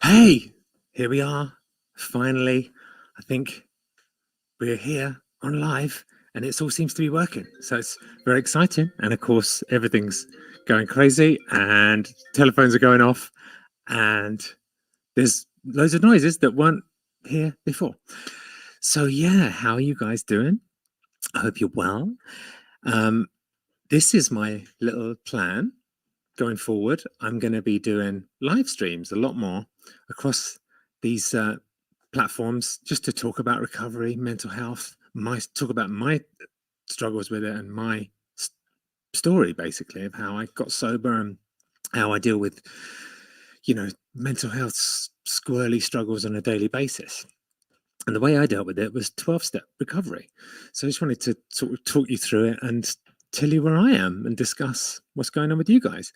Hey, here we are. Finally, I think we're here on live and it all seems to be working. So it's very exciting. And of course, everything's going crazy and telephones are going off and there's loads of noises that weren't here before. So, yeah, how are you guys doing? I hope you're well. Um, this is my little plan going forward. I'm going to be doing live streams a lot more across these platforms just to talk about recovery, mental health, talk about my struggles with it and my story basically of how I got sober and how I deal with, mental health squirrely struggles on a daily basis. And the way I dealt with it was 12-step recovery. So I just wanted to sort of talk you through it and tell you where I am and discuss what's going on with you guys.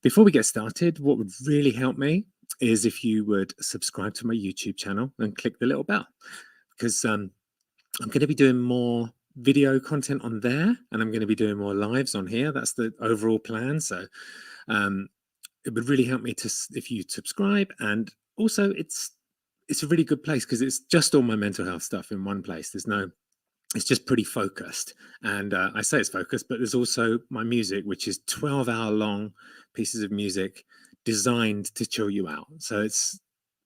Before we get started, what would really help me is if you would subscribe to my YouTube channel and click the little bell, because I'm going to be doing more video content on there and I'm going to be doing more lives on here. That's the overall plan. So it would really help me if you subscribe. And also it's a really good place because it's just all my mental health stuff in one place. It's just pretty focused. And I say it's focused, but there's also my music, which is 12-hour long pieces of music designed to chill you out. So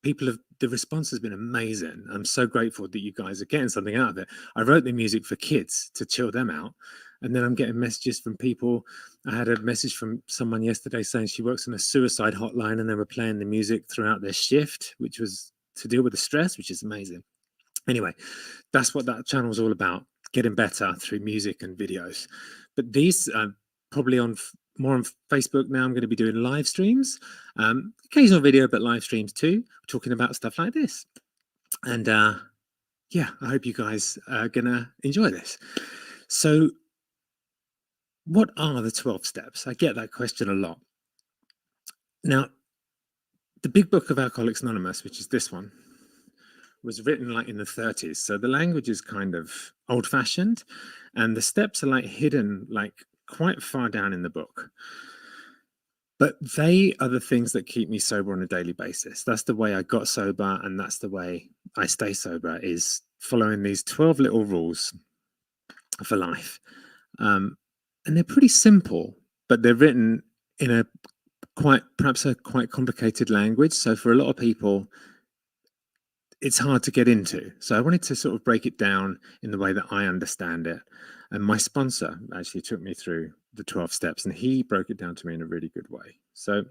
the response has been amazing. I'm so grateful that you guys are getting something out of it. I wrote the music for kids to chill them out. And then I'm getting messages from people. I had a message from someone yesterday saying she works on a suicide hotline and they were playing the music throughout their shift, which was to deal with the stress, which is amazing. Anyway, that's what that channel is all about, getting better through music and videos. But these probably more on Facebook now. I'm going to be doing live streams, occasional video, but live streams too, talking about stuff like this. And yeah, I hope you guys are going to enjoy this. So what are the 12 steps? I get that question a lot. Now, the big book of Alcoholics Anonymous, which is this one, was written like in the 30s. So the language is kind of old fashioned and the steps are like hidden like quite far down in the book. But they are the things that keep me sober on a daily basis. That's the way I got sober and that's the way I stay sober, is following these 12 little rules for life. And they're pretty simple, but they're written in perhaps a quite complicated language. So for a lot of people, it's hard to get into. So I wanted to sort of break it down in the way that I understand it. And my sponsor actually took me through the 12 steps and he broke it down to me in a really good way. So,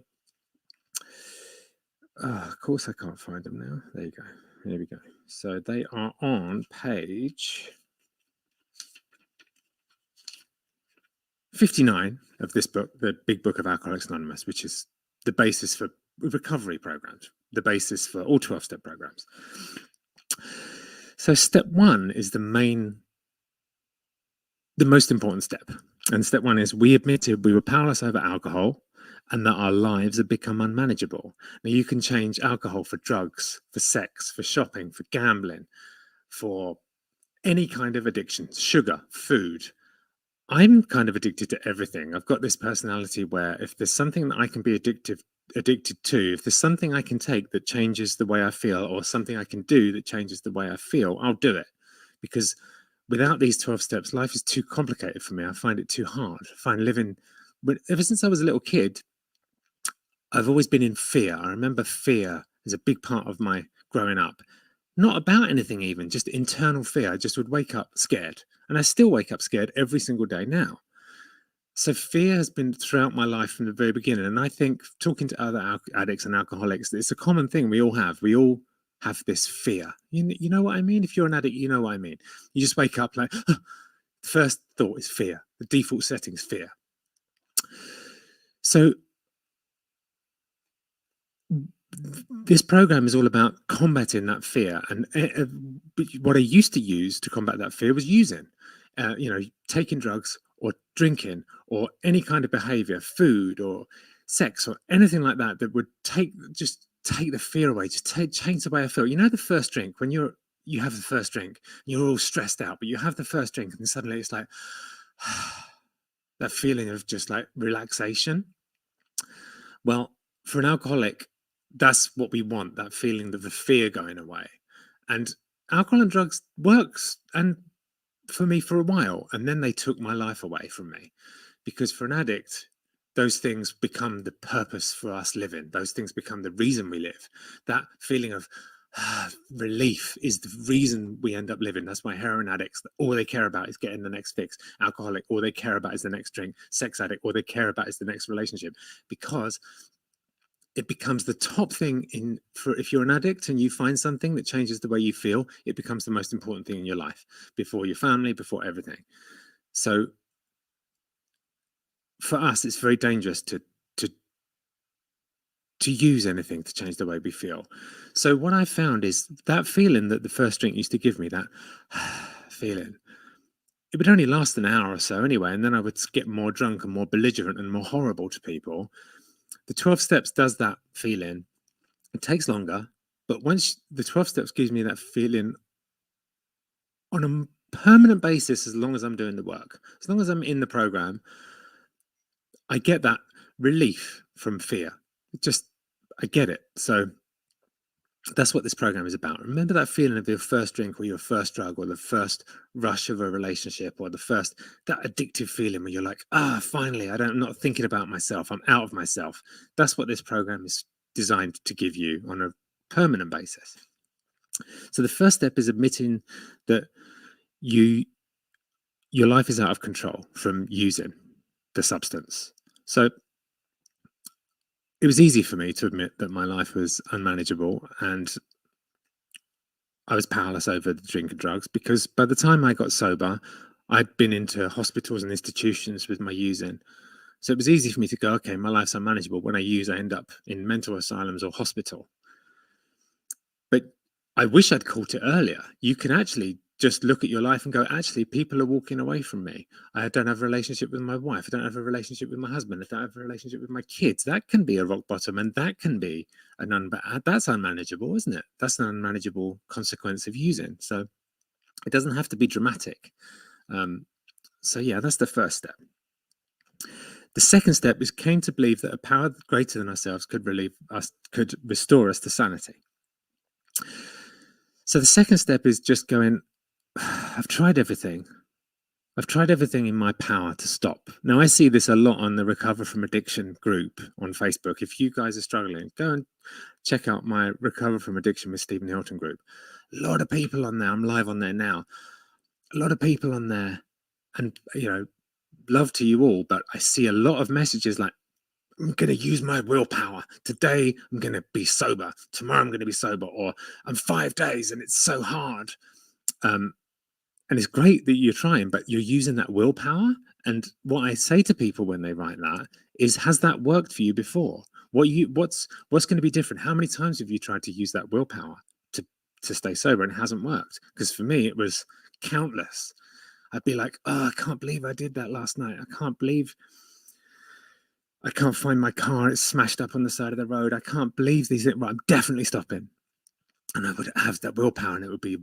of course, I can't find them now. There you go. Here we go. So they are on page 59 of this book, the big book of Alcoholics Anonymous, which is the basis for recovery programs, the basis for all 12-step programs. So step one is the most important step. And step one is we admitted we were powerless over alcohol and that our lives had become unmanageable. Now you can change alcohol for drugs, for sex, for shopping, for gambling, for any kind of addiction, sugar, food. I'm kind of addicted to everything. I've got this personality where if there's something that I can be addicted to, if there's something I can take that changes the way I feel or something I can do that changes the way I feel, I'll do it. Because without these 12 steps, life is too complicated for me. I find it too hard. I find living, ever since I was a little kid, I've always been in fear. I remember fear is a big part of my growing up. Not about anything even, just internal fear. I just would wake up scared. And I still wake up scared every single day now. So fear has been throughout my life from the very beginning. And I think talking to other addicts and alcoholics, it's a common thing we all have. We all have this fear. You know what I mean? If you're an addict, you know what I mean. You just wake up like, the first thought is fear. The default setting is fear. So this program is all about combating that fear. And what I used to use to combat that fear was using, taking drugs or drinking or any kind of behavior, food or sex or anything like that, that would take the fear away, just change the way I feel. You know, the first drink, when you have the first drink, you're all stressed out, but you have the first drink and suddenly it's like that feeling of just like relaxation. Well, for an alcoholic, that's what we want, that feeling of the fear going away. And alcohol and drugs works, and for me for a while, and then they took my life away from me, because for an addict, those things become the purpose for us living. Those things become the reason we live. That feeling of relief is the reason we end up living. That's why heroin addicts, all they care about is getting the next fix. Alcoholic, all they care about is the next drink. Sex addict, all they care about is the next relationship, because it becomes the top thing in for if you're an addict and you find something that changes the way you feel, it becomes the most important thing in your life, before your family, before everything. So for us, it's very dangerous to use anything to change the way we feel. So what I found is that feeling that the first drink used to give me, that feeling, it would only last an hour or so anyway, and then I would get more drunk and more belligerent and more horrible to people. The 12 steps does that feeling. It takes longer, but once the 12 steps gives me that feeling on a permanent basis, as long as I'm doing the work, as long as I'm in the program, I get that relief from fear. I get it. So that's what this program is about. Remember that feeling of your first drink or your first drug or the first rush of a relationship or that addictive feeling where you're like, finally, I'm not thinking about myself. I'm out of myself. That's what this program is designed to give you on a permanent basis. So the first step is admitting that your life is out of control from using the substance. So it was easy for me to admit that my life was unmanageable and I was powerless over the drink and drugs, because by the time I got sober, I'd been into hospitals and institutions with my using. So it was easy for me to go, okay, my life's unmanageable. When I use, I end up in mental asylums or hospital. But I wish I'd caught it earlier. You can actually just look at your life and go, actually, people are walking away from me. I don't have a relationship with my wife. I don't have a relationship with my husband. I don't have a relationship with my kids. That can be a rock bottom, and that can be that's unmanageable, isn't it? That's an unmanageable consequence of using. So it doesn't have to be dramatic. So yeah, that's the first step. The second step came to believe that a power greater than ourselves could restore us to sanity. So the second step is just going, I've tried everything. I've tried everything in my power to stop. Now, I see this a lot on the Recover from Addiction group on Facebook. If you guys are struggling, go and check out my Recover from Addiction with Stephen Hilton group. A lot of people on there. I'm live on there now. A lot of people on there. And, love to you all. But I see a lot of messages like, I'm going to use my willpower. Today, I'm going to be sober. Tomorrow, I'm going to be sober. Or I'm 5 days and it's so hard. And it's great that you're trying, but you're using that willpower. And what I say to people when they write that is, has that worked for you before? What's going to be different? How many times have you tried to use that willpower to stay sober and it hasn't worked? Because for me, it was countless. I'd be like, I can't believe I did that last night. I can't believe I can't find my car. It's smashed up on the side of the road. I can't believe these. Right, I'm definitely stopping. And I would have that willpower, and it would be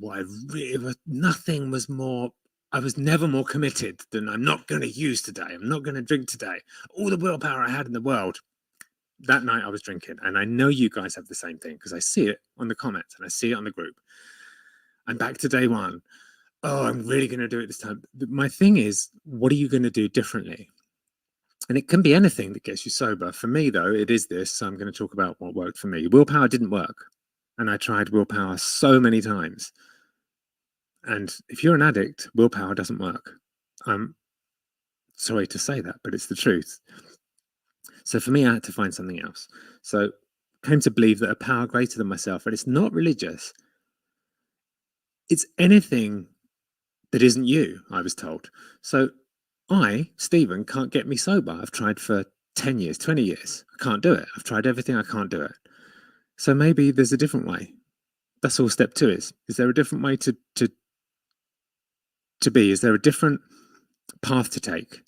nothing was more. I was never more committed than I'm not going to use today. I'm not going to drink today. All the willpower I had in the world. That night I was drinking, and I know you guys have the same thing because I see it on the comments and I see it on the group. I'm back to day one. Oh, I'm really going to do it this time. My thing is, what are you going to do differently? And it can be anything that gets you sober. For me, though, it is this. So I'm going to talk about what worked for me. Willpower didn't work. And I tried willpower so many times. And if you're an addict, willpower doesn't work. I'm sorry to say that, but it's the truth. So for me, I had to find something else. So I came to believe that a power greater than myself, and it's not religious. It's anything that isn't you, I was told. So I, Stephen, can't get me sober. I've tried for 10 years, 20 years. I can't do it. I've tried everything. I can't do it. So maybe there's a different way. That's all step 2 is. Is there a different way to be? Is there a different path to take?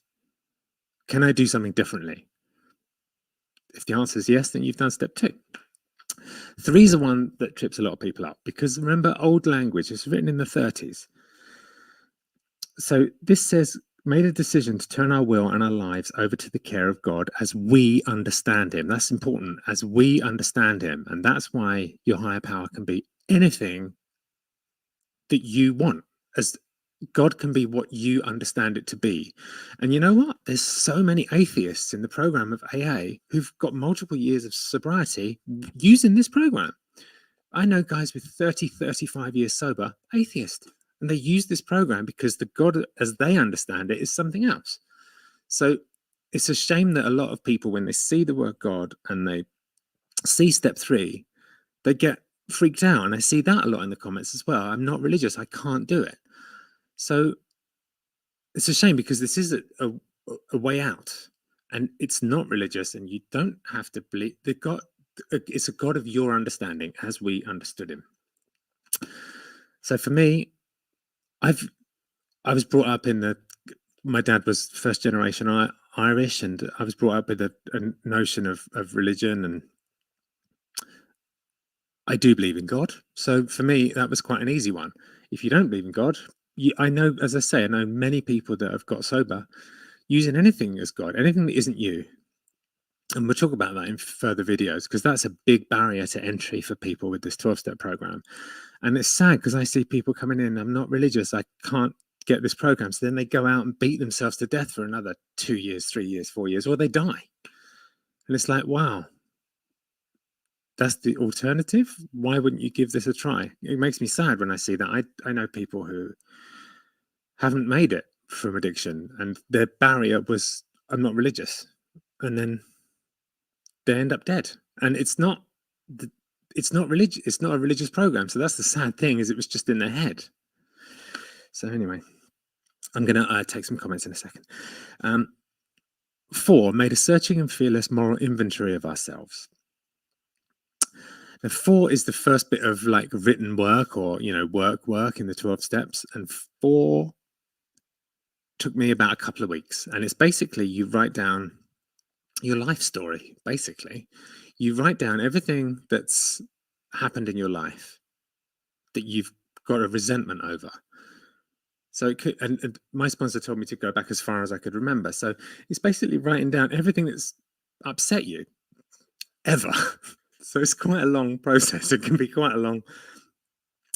Can I do something differently? If the answer is yes, then you've done step 2. 3 is the one that trips a lot of people up, because remember, old language is written in the 30s. So this says, made a decision to turn our will and our lives over to the care of God as we understand him. That's important, as we understand him. And that's why your higher power can be anything that you want, as God can be what you understand it to be. And you know what? There's so many atheists in the program of AA who've got multiple years of sobriety using this program. I know guys with 30, 35 years sober, atheist, and they use this program because the God, as they understand it, is something else. So it's a shame that a lot of people, when they see the word God and they see step 3, they get freaked out. And I see that a lot in the comments as well. I'm not religious. I can't do it. So it's a shame, because this is a way out, and it's not religious, and you don't have to believe the God. It's a God of your understanding as we understood him. So for me, I was brought up in my dad was first generation Irish, and I was brought up with a notion of religion, and I do believe in God. So for me, that was quite an easy one. If you don't believe in God, I know, as I say, I know many people that have got sober using anything as God, anything that isn't you. And we'll talk about that in further videos, because that's a big barrier to entry for people with this 12-step program. And it's sad, because I see people coming in, I'm not religious, I can't get this program. So then they go out and beat themselves to death for another 2 years, 3 years, 4 years, or they die. And it's like, wow, that's the alternative. Why wouldn't you give this a try? It makes me sad when I see that. I know people who haven't made it from addiction, and their barrier was, I'm not religious. And then they end up dead. And it's not religious. It's not a religious program. So that's the sad thing, is it was just in their head. So anyway, I'm going to take some comments in a second. 4, made a searching and fearless moral inventory of ourselves. Now, 4 is the first bit of like written work, or, work in the 12 steps. And 4 took me about a couple of weeks. And it's basically, you write down your life story. Basically, you write down everything that's happened in your life that you've got a resentment over. So it could, and my sponsor told me to go back as far as I could remember. So it's basically writing down everything that's upset you ever. So it's quite a long process. It can be quite a long.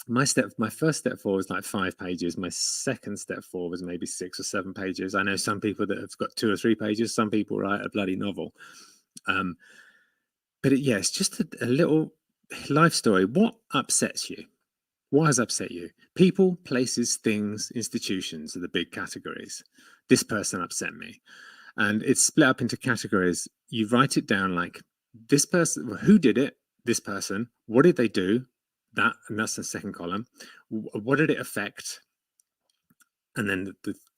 My first step 4 was like 5 pages. My second step 4 was maybe 6 or 7 pages. I know some people that have got 2 or 3 pages. Some people write a bloody novel. But it's just a little life story. What upsets you? What has upset you? People, places, things, institutions are the big categories. This person upset me. And it's split up into categories. You write it down like, this person, who did it? This person. What did they do? That, and that's the second column. What did it affect? And then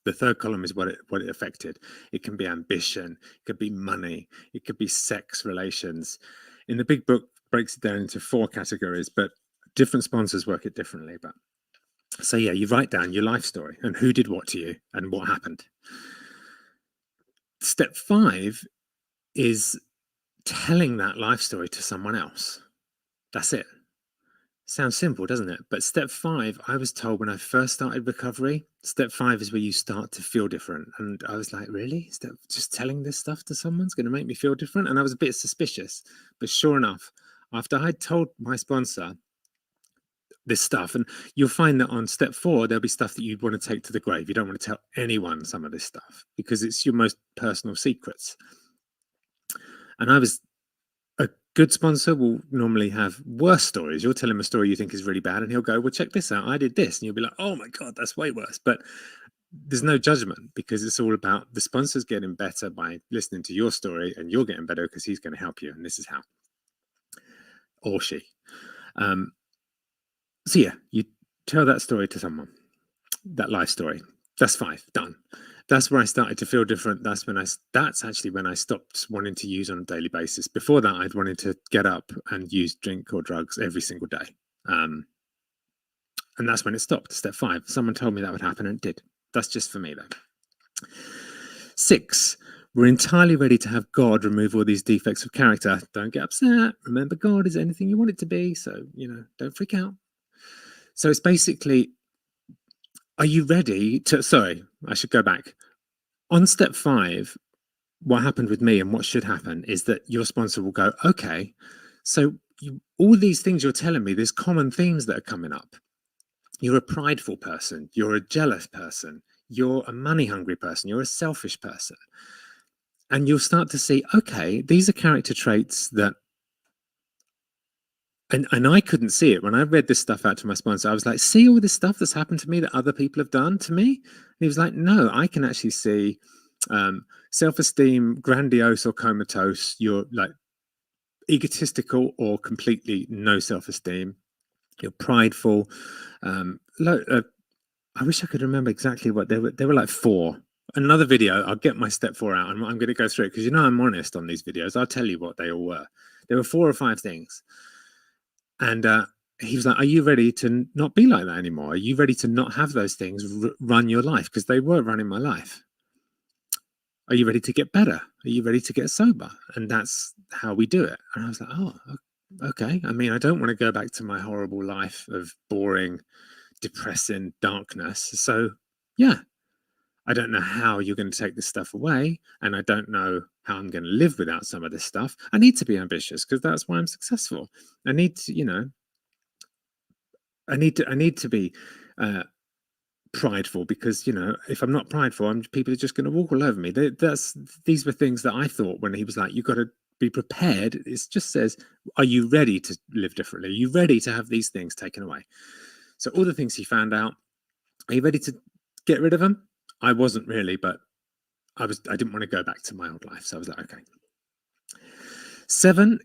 the third column is what it affected. It can be ambition, it could be money, it could be sex relations. In the big book, breaks it down into 4 categories, but different sponsors work it differently. But so you write down your life story and who did what to you and what happened. Step 5 is telling that life story to someone else. That's it. Sounds simple, doesn't it? But step 5, I was told when I first started recovery, step 5 is where you start to feel different. And I was like, really? Just telling this stuff to someone's going to make me feel different? And I was a bit suspicious. But sure enough, after I told my sponsor this stuff, and you'll find that on step 4, there'll be stuff that you'd want to take to the grave. You don't want to tell anyone some of this stuff because it's your most personal secrets. And a good sponsor will normally have worse stories. You'll tell him a story you think is really bad, and he'll go, well, check this out. I did this. And you'll be like, oh my God, that's way worse. But there's no judgment, because it's all about the sponsor's getting better by listening to your story, and you're getting better because he's going to help you. And this is how, or she. So you tell that story to someone, that life story. That's 5, done. That's where I started to feel different. That's actually when I stopped wanting to use on a daily basis. Before that, I'd wanted to get up and use drink or drugs every single day. And that's when it stopped, step 5. Someone told me that would happen, and it did. That's just for me, though. 6, we're entirely ready to have God remove all these defects of character. Don't get upset. Remember, God is anything you want it to be. So, don't freak out. So it's basically, are you ready to, sorry, I should go back. On step 5, what happened with me and what should happen is that your sponsor will go, okay, so all these things you're telling me, there's common themes that are coming up. You're a prideful person, you're a jealous person, you're a money hungry person, you're a selfish person. And you'll start to see, okay, these are character traits that, and I couldn't see it when I read this stuff out to my sponsor. I was like, see all this stuff that's happened to me that other people have done to me? And he was like, no, I can actually see self-esteem, grandiose or comatose. You're like egotistical or completely no self-esteem. You're prideful. I wish I could remember exactly what they were. They were like 4. Another video, I'll get my step 4 out and I'm going to go through it because I'm honest on these videos. I'll tell you what they all were. There were 4 or 5 things. And he was like, are you ready to not be like that anymore? Are you ready to not have those things run your life? Because they were running my life. Are you ready to get better? Are you ready to get sober? And that's how we do it. And I was like, oh, okay. I mean, I don't want to go back to my horrible life of boring, depressing darkness. So, yeah, I don't know how you're going to take this stuff away. And I don't know how I'm going to live without some of this stuff. I need to be ambitious because that's why I'm successful. I need to, I need to be prideful because if I'm not prideful, people are just going to walk all over me. These were things that I thought when he was like, "You got to be prepared." It just says, "Are you ready to live differently? Are you ready to have these things taken away?" So all the things he found out. Are you ready to get rid of them? I wasn't really, but I didn't want to go back to my old life, so I was like, okay. 7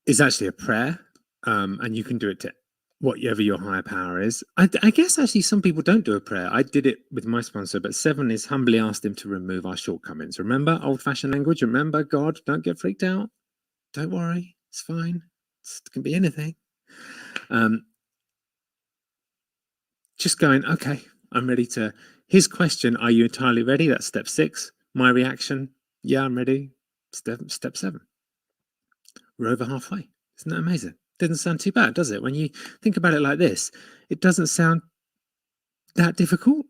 is actually a prayer, and you can do it to whatever your higher power is. I guess actually some people don't do a prayer. I did it with my sponsor, but 7 is humbly asked him to remove our shortcomings. Remember old-fashioned language? Remember God, don't get freaked out. Don't worry, it's fine. It can be anything. Just going, okay, I'm ready to... His question, are you entirely ready? That's step 6. My reaction, yeah, I'm ready. Step 7. We're over halfway. Isn't that amazing? Doesn't sound too bad, does it? When you think about it like this, it doesn't sound that difficult,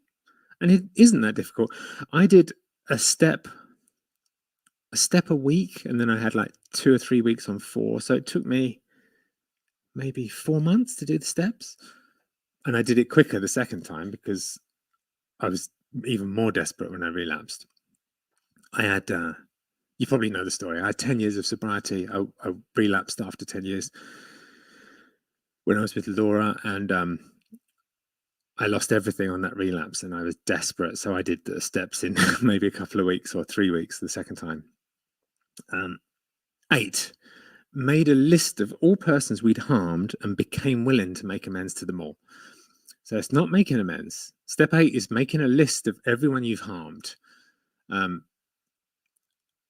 and it isn't that difficult. I did a step a week, and then I had like 2 or 3 weeks on 4. So it took me maybe 4 months to do the steps, and I did it quicker the second time because I was even more desperate when I relapsed. I had, you probably know the story. I had 10 years of sobriety. I relapsed after 10 years when I was with Laura, and I lost everything on that relapse, and I was desperate. So I did the steps in maybe a couple of weeks or 3 weeks the second time. 8, made a list of all persons we'd harmed and became willing to make amends to them all. So it's not making amends. Step 8 is making a list of everyone you've harmed,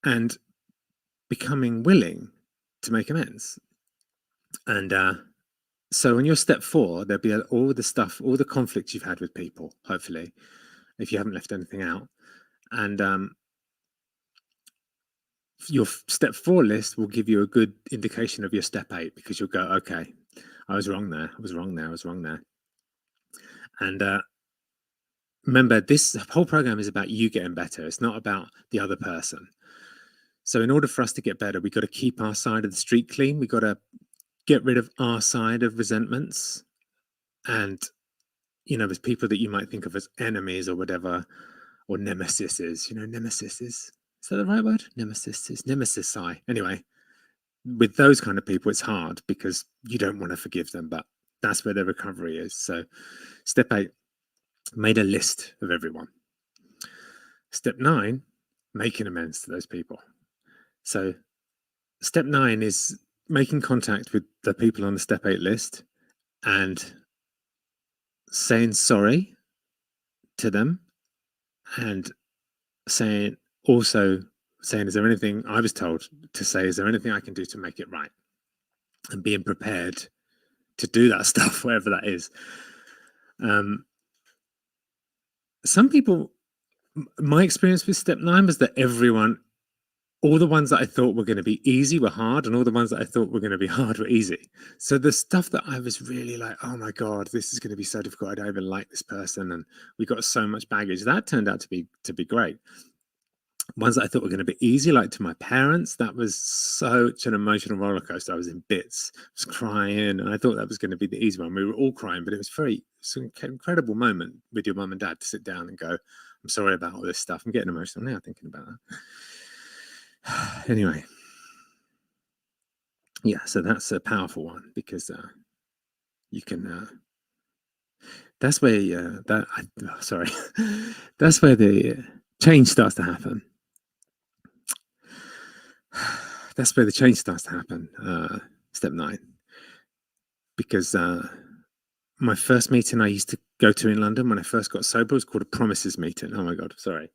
and becoming willing to make amends. And so on your step 4, there'll be all the stuff, all the conflicts you've had with people, hopefully, if you haven't left anything out. And your step 4 list will give you a good indication of your step 8, because you'll go, okay, I was wrong there. I was wrong there. I was wrong there. And remember, this whole program is about you getting better. It's not about the other person. So in order for us to get better, we've got to keep our side of the street clean. We've got to get rid of our side of resentments. And, there's people that you might think of as enemies or whatever, or nemesises. Nemesis is that the right word? Nemesis. Anyway, with those kind of people, it's hard because you don't want to forgive them, but that's where the recovery is. So step 8, made a list of everyone. Step 9, making amends to those people. So step 9 is making contact with the people on the step 8 list and saying sorry to them, and saying, is there anything I was told to say? Is there anything I can do to make it right? And being prepared to do that stuff, whatever that is. Some people, my experience with step 9 was that all the ones that I thought were going to be easy were hard, and all the ones that I thought were going to be hard were easy. So the stuff that I was really like, oh my God, this is going to be so difficult. I don't even like this person, and we got so much baggage. That turned out to be great. Ones that I thought were going to be easy, like to my parents, that was such an emotional roller coaster. I was in bits, I was crying, and I thought that was going to be the easy one. We were all crying, but it's an incredible moment with your mum and dad to sit down and go, I'm sorry about all this stuff. I'm getting emotional now thinking about that. Anyway, yeah, so that's a powerful one because you can. That's where sorry, that's where the change starts to happen. That's where the change starts to happen. Step 9, because my first meeting I used to go to in London when I first got sober was called a promises meeting. Oh my God, sorry.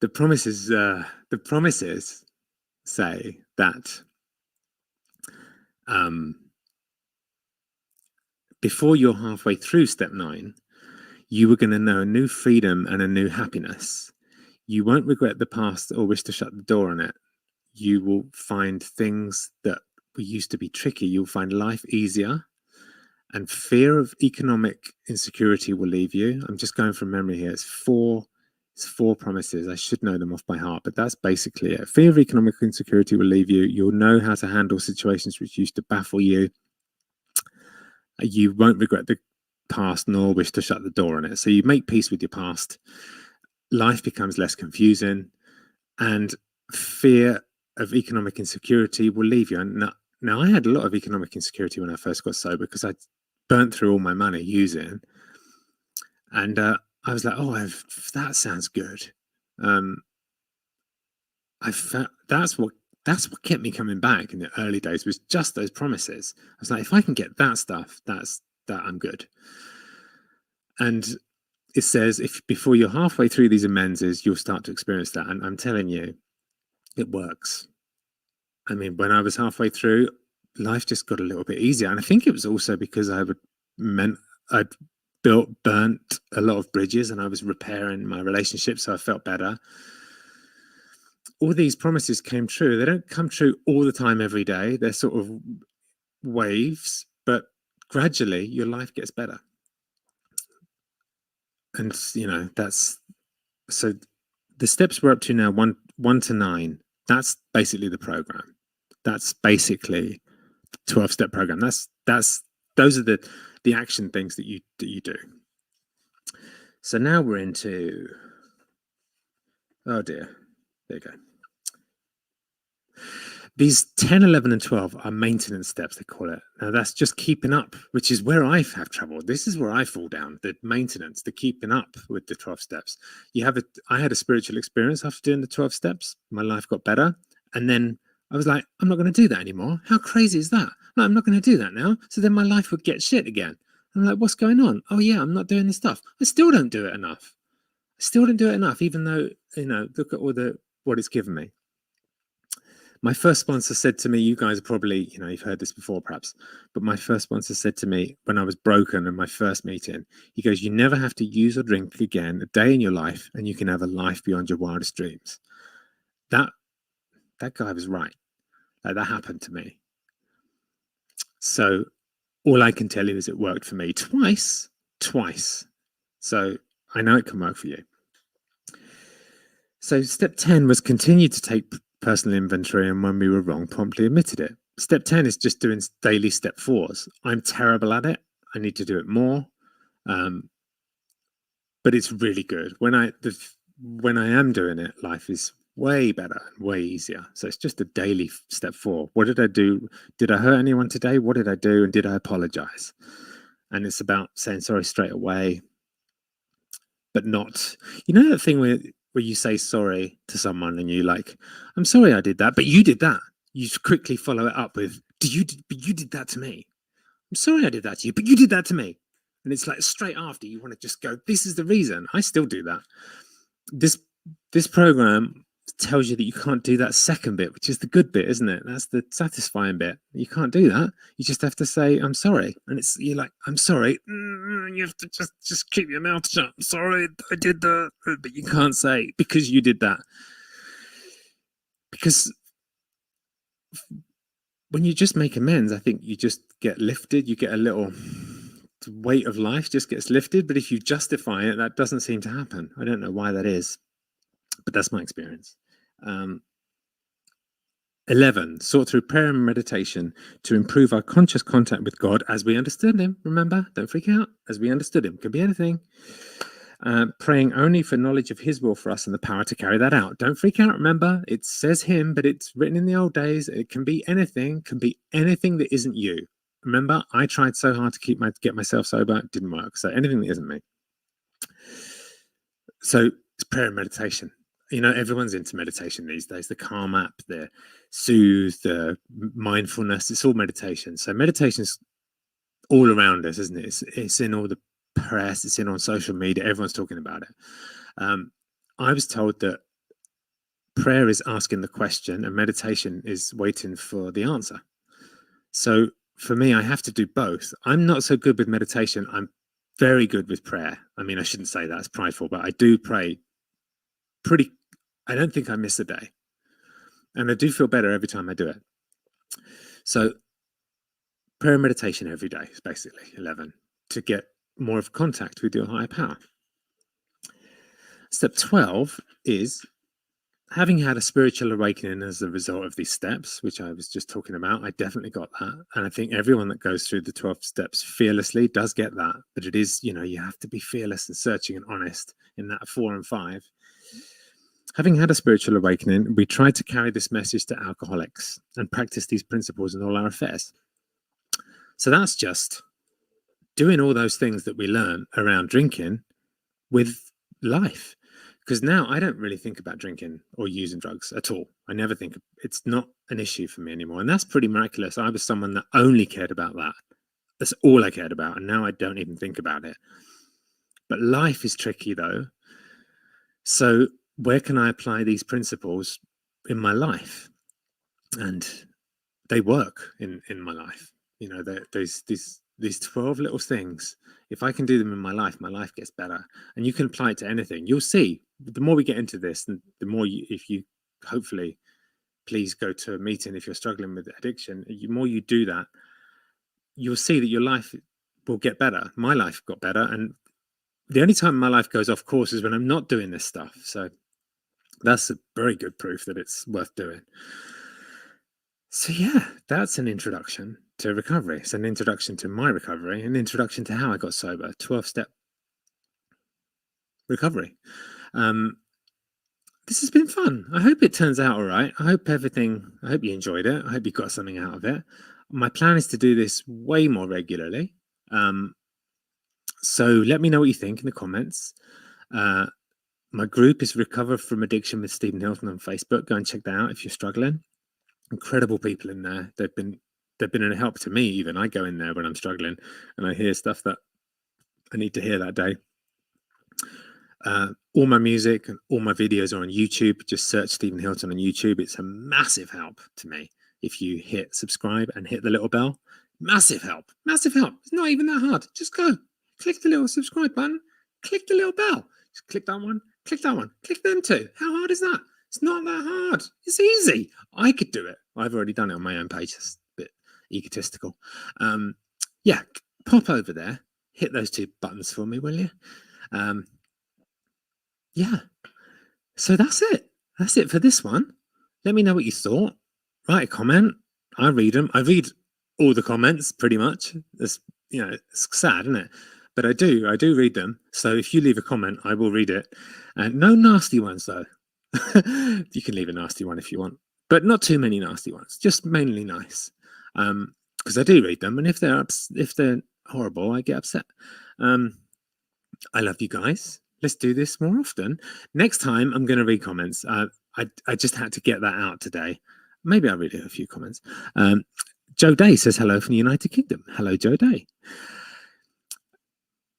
The promises say that before you're halfway through step 9, you were going to know a new freedom and a new happiness. You won't regret the past or wish to shut the door on it. You will find things that used to be tricky. You'll find life easier, and fear of economic insecurity will leave you. I'm just going from memory here. It's four promises. I should know them off by heart, but that's basically it. Fear of economic insecurity will leave you. You'll know how to handle situations which used to baffle you. You won't regret the past nor wish to shut the door on it. So you make peace with your past. Life becomes less confusing, and fear of economic insecurity will leave you. And now I had a lot of economic insecurity when I first got sober because I burnt through all my money using, and I was like, oh, that sounds good. I felt that's what kept me coming back in the early days, was just those promises. I was like, if I can get that stuff, that I'm good. And it says if before you're halfway through these amends, you'll start to experience that. And I'm telling you, it works. I mean, when I was halfway through, life just got a little bit easier. And I think it was also because I'd burnt a lot of bridges and I was repairing my relationship, so I felt better. All these promises came true. They don't come true all the time every day. They're sort of waves, but gradually your life gets better. And that's so the steps we're up to now, 1 to 9. That's basically the program. That's basically 12-step program. Those are the action things that you do. So now we're into, oh dear, there you go. These 10, 11, and 12 are maintenance steps, they call it. Now that's just keeping up, which is where I have trouble. This is where I fall down, the maintenance, the keeping up with the 12 steps. I had a spiritual experience after doing the 12 steps. My life got better. And then I was like, I'm not going to do that anymore. How crazy is that? No, I'm not going to do that now. So then my life would get shit again. I'm like, what's going on? Oh yeah, I'm not doing this stuff. I still don't do it enough. Even though, look at what it's given me. My first sponsor said to me, you guys are probably, you've heard this before perhaps, but my first sponsor said to me when I was broken in my first meeting, he goes, you never have to use or drink again a day in your life, and you can have a life beyond your wildest dreams. That guy was right. Like, that happened to me. So all I can tell you is it worked for me twice. So I know it can work for you. So step 10 was continue to take personal inventory, and when we were wrong, promptly admitted it. Step 10 is just doing daily step 4s. I'm terrible at it. I need to do it more. But it's really good. When I am doing it, life is way better, way easier. So it's just a daily step 4. What did I do? Did I hurt anyone today? What did I do? And did I apologize? And it's about saying sorry straight away, but not, that thing where you say sorry to someone and you're like, I'm sorry I did that, but you did that. You quickly follow it up with, but you did that to me. I'm sorry I did that to you, but you did that to me. And it's like straight after, you want to just go, this is the reason. I still do that. This program tells you that you can't do that second bit, which is the good bit, isn't it? That's the satisfying bit. You can't do that. You just have to say, I'm sorry. And you're like, I'm sorry. You have to just keep your mouth shut. I'm sorry, I did that. But you can't say, because you did that. Because when you just make amends, I think you just get lifted. You get a little the weight of life just gets lifted. But if you justify it, that doesn't seem to happen. I don't know why that is, but that's my experience. 11, sought through prayer and meditation to improve our conscious contact with God as we understood him. Remember, don't freak out. As we understood him, could be anything. Praying only for knowledge of his will for us and the power to carry that out. Don't freak out. Remember, it says him, but it's written in the old days. It can be anything that isn't you. Remember, I tried so hard to get myself sober. It didn't work. So anything that isn't me. So it's prayer and meditation. You know, everyone's into meditation these days. The Calm app, the Soothe, the mindfulness, it's all meditation. So meditation's all around us, isn't it? It's in all the press, it's in on social media, everyone's talking about it. I was told that prayer is asking the question and meditation is waiting for the answer. So for me, I have to do both. I'm not so good with meditation. I'm very good with prayer. I mean, I shouldn't say that, it's prideful, but I do pray I don't think I miss a day. And I do feel better every time I do it. So prayer and meditation every day is basically 11 to get more of contact with your higher power. Step 12 is having had a spiritual awakening as a result of these steps, which I was just talking about. I definitely got that. And I think everyone that goes through the 12 steps fearlessly does get that. But it is, you have to be fearless and searching and honest in that 4 and 5. Having had a spiritual awakening, we try to carry this message to alcoholics and practice these principles in all our affairs. So that's just doing all those things that we learn around drinking with life. Because now I don't really think about drinking or using drugs at all. I never think it's not an issue for me anymore. And that's pretty miraculous. I was someone that only cared about that. That's all I cared about. And now I don't even think about it. But life is tricky though. So where can I apply these principles in my life? And they work in my life. These 12 little things, if I can do them in my life gets better. And you can apply it to anything. You'll see, the more we get into this, and the more if you hopefully, please go to a meeting if you're struggling with addiction, the more you do that, you'll see that your life will get better. My life got better. And the only time my life goes off course is when I'm not doing this stuff. So that's a very good proof that it's worth doing. So yeah, that's an introduction to recovery. It's an introduction to my recovery, an introduction to how I got sober, 12-step recovery. This has been fun. I hope it turns out all right. I hope you enjoyed it. I hope you got something out of it. My plan is to do this way more regularly. So let me know what you think in the comments. My group is Recover from Addiction with Stephen Hilton on Facebook. Go and check that out if you're struggling. Incredible people in there. They've been a help to me even. I go in there when I'm struggling and I hear stuff that I need to hear that day. All my music and all my videos are on YouTube. Just search Stephen Hilton on YouTube. It's a massive help to me if you hit subscribe and hit the little bell. Massive help. Massive help. It's not even that hard. Just go. Click the little subscribe button. Click the little bell. Just click that one. Click that one. Click them too. How hard is that? It's not that hard. It's easy. I could do it. I've already done it on my own page. It's a bit egotistical. Yeah, pop over there. Hit those 2 buttons for me, will you? Yeah. So that's it. That's it for this one. Let me know what you thought. Write a comment. I read them. I read all the comments pretty much. It's sad, isn't it? But I do read them. So if you leave a comment, I will read it. And no nasty ones though. You can leave a nasty one if you want, but not too many nasty ones. Just mainly nice, because I do read them. And if they're horrible, I get upset. I love you guys. Let's do this more often. Next time, I'm going to read comments. I just had to get that out today. Maybe I'll read a few comments. Joe Day says hello from the United Kingdom. Hello, Joe Day.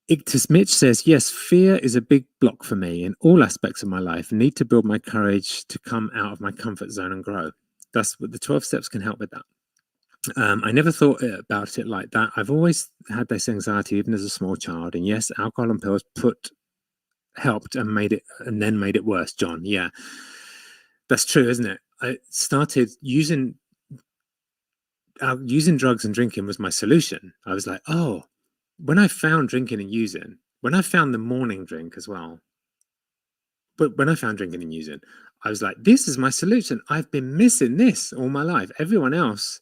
Ictus Mitch says, yes, fear is a big block for me in all aspects of my life. I need to build my courage to come out of my comfort zone and grow. That's what the 12 steps can help with that. I never thought about it like that. I've always had this anxiety, even as a small child. And yes, alcohol and pills helped and then made it worse, John. Yeah, that's true, isn't it? I started using drugs and drinking was my solution. I was like, oh, when I found drinking and using, when I found the morning drink as well, but when I found drinking and using, I was like, this is my solution. I've been missing this all my life. Everyone else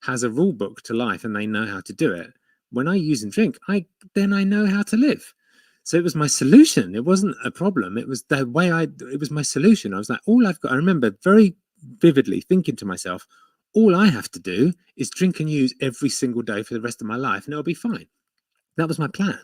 has a rule book to life and they know how to do it. When I use and drink, then I know how to live. So it was my solution. It wasn't a problem. It was the way it was my solution. I was like, I remember very vividly thinking to myself, all I have to do is drink and use every single day for the rest of my life and it'll be fine. That was my plan.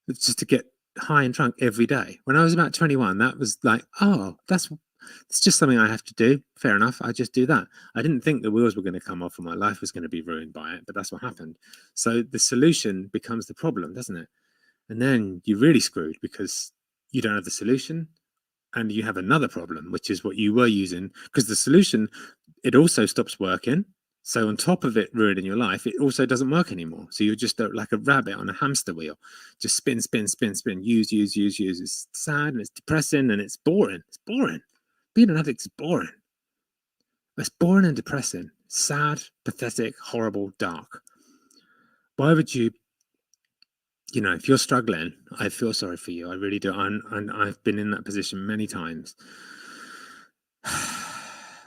It's just to get high and drunk every day. When I was about 21, that was like, oh, it's just something I have to do. Fair enough. I just do that. I didn't think the wheels were going to come off and my life was going to be ruined by it, but that's what happened. So the solution becomes the problem, doesn't it? And then you're really screwed because you don't have the solution and you have another problem, which is what you were using, because the solution, it also stops working. So on top of it ruining your life, it also doesn't work anymore. So you're just like a rabbit on a hamster wheel, just spin, spin, spin, spin, use, use, use, use. It's sad and it's depressing and it's boring. It's boring. Being an addict is boring. It's boring and depressing, sad, pathetic, horrible, dark. Why would you, if you're struggling, I feel sorry for you. I really do. And I've been in that position many times.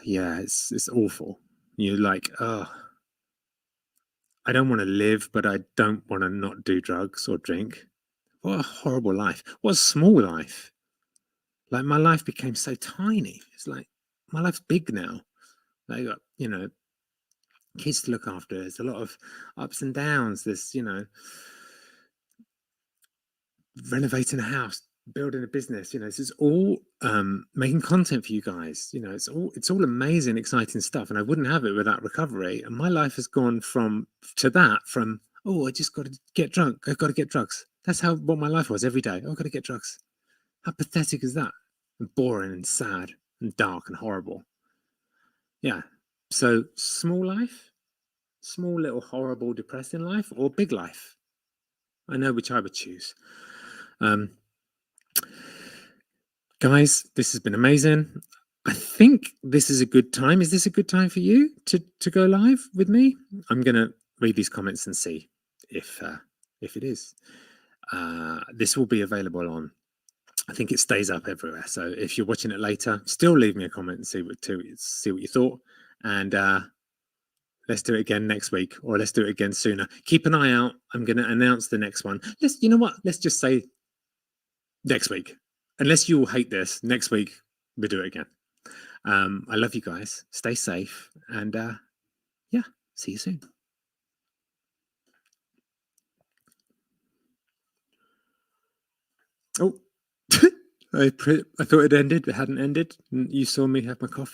Yeah, it's awful. You're like, oh, I don't want to live, but I don't want to not do drugs or drink. What a horrible life. What a small life. Like my life became so tiny. It's like my life's big now. I got, kids to look after. There's a lot of ups and downs. There's, renovating a house, building a business. This is all making content for you guys. It's all amazing, exciting stuff. And I wouldn't have it without recovery. And my life has gone from oh, I just got to get drunk. I've got to get drugs. That's what my life was every day. Oh, I've got to get drugs. How pathetic is that? And boring and sad and dark and horrible. Yeah. So small life, small little horrible depressing life, or big life. I know which I would choose. Guys, this has been amazing. I think this is a good time. Is this a good time for you to go live with me? I'm going to read these comments and see if it is. This will be available on, I think it stays up everywhere. So if you're watching it later, still leave me a comment and see what you thought. And let's do it again next week, or let's do it again sooner. Keep an eye out. I'm going to announce the next one. Let's just say next week. Unless you all hate this, next week we'll do it again. I love you guys. Stay safe. And yeah, see you soon. Oh, I thought it ended. It hadn't ended. You saw me have my coffee.